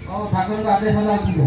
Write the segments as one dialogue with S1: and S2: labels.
S1: ଠାକୁରଙ୍କ ଆଦେଶ ହେଲା ଆସିବ।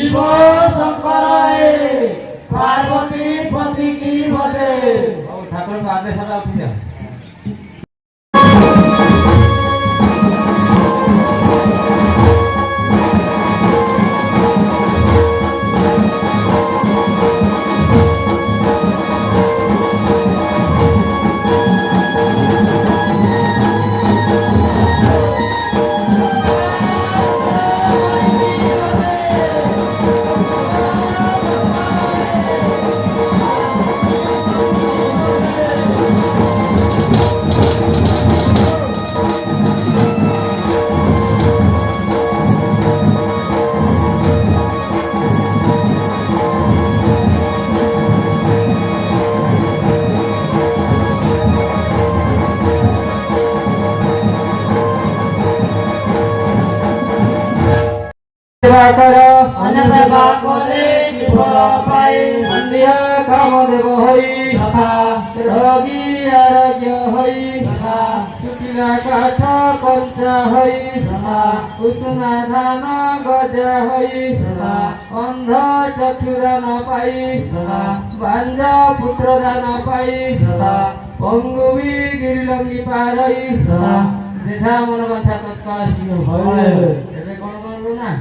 S1: शिव शंकर पार्वती पति की बजे ठाकुर को आदेश उठी करो अन्नसेवा करे कि फल पाए अन्य काम देव होई तथा रोगी आरोग्य होई तथा सुखिला काठ कंचा होई तथा उष्णा धान गजा होई तथा अंध चक्षुदान पाई तथा बांझ पुत्र दान पाई तथा पंगु भी गिरिलंगी पारई तथा जेठा मन बाछा तत्काल सिंह होय एबे कोन कोन ना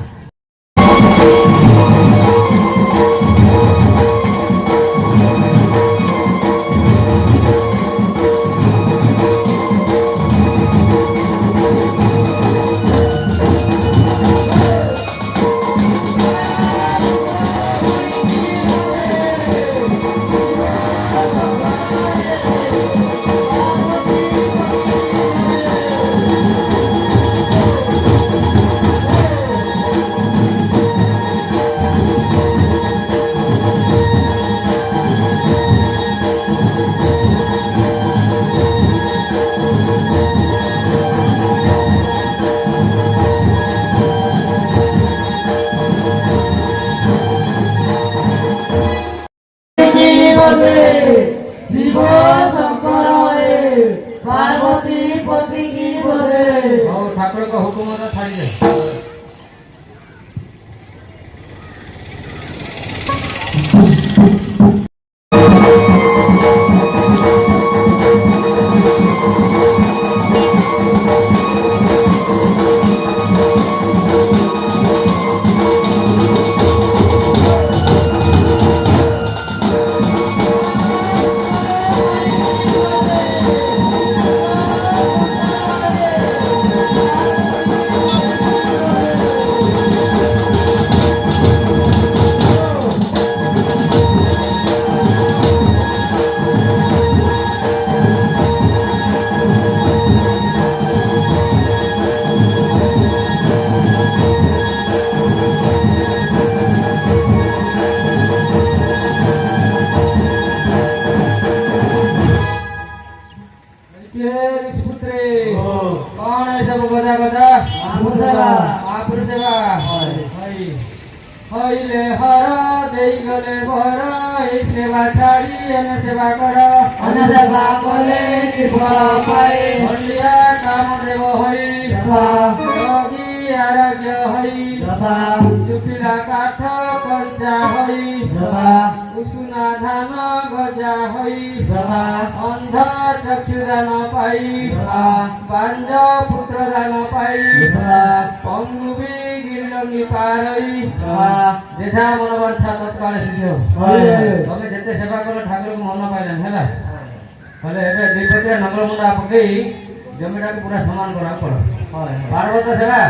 S1: शिव शंकर पार्वती पति की बजे ठाकुर का हुकुम छाड़ी जाए कौन है सब गदा गदा महापुर सेवा हईले हर देई गले भर ए सेवा छाड़ी अन सेवा कर अन सेवा कले कि फल पाए हलिया काम देव होई रोगी आरोग्य होई तथा सुखिला काठ कंचा होई तथा उष्णा धान गजा होई तथा अंध चक्षुदान पाई तथा बांझ पुत्र दान पाई तथा पंगु भी गिरिलंगी पारई तथा जेठा मन बाछा तत्काल सिद्ध तमे जेते सेवा कल ठाकुर को मन पाइलन हैला ବୋଲେ ଏବେ ଦୁଇ ପଟିଆ ନଙ୍ଗଳ ମୁଣ୍ଡା ପକେଇ ଜମିଟାକୁ ପୁରା ସମାନ କରିବାକୁ ପଡ। ପାର୍ବତ ସେବା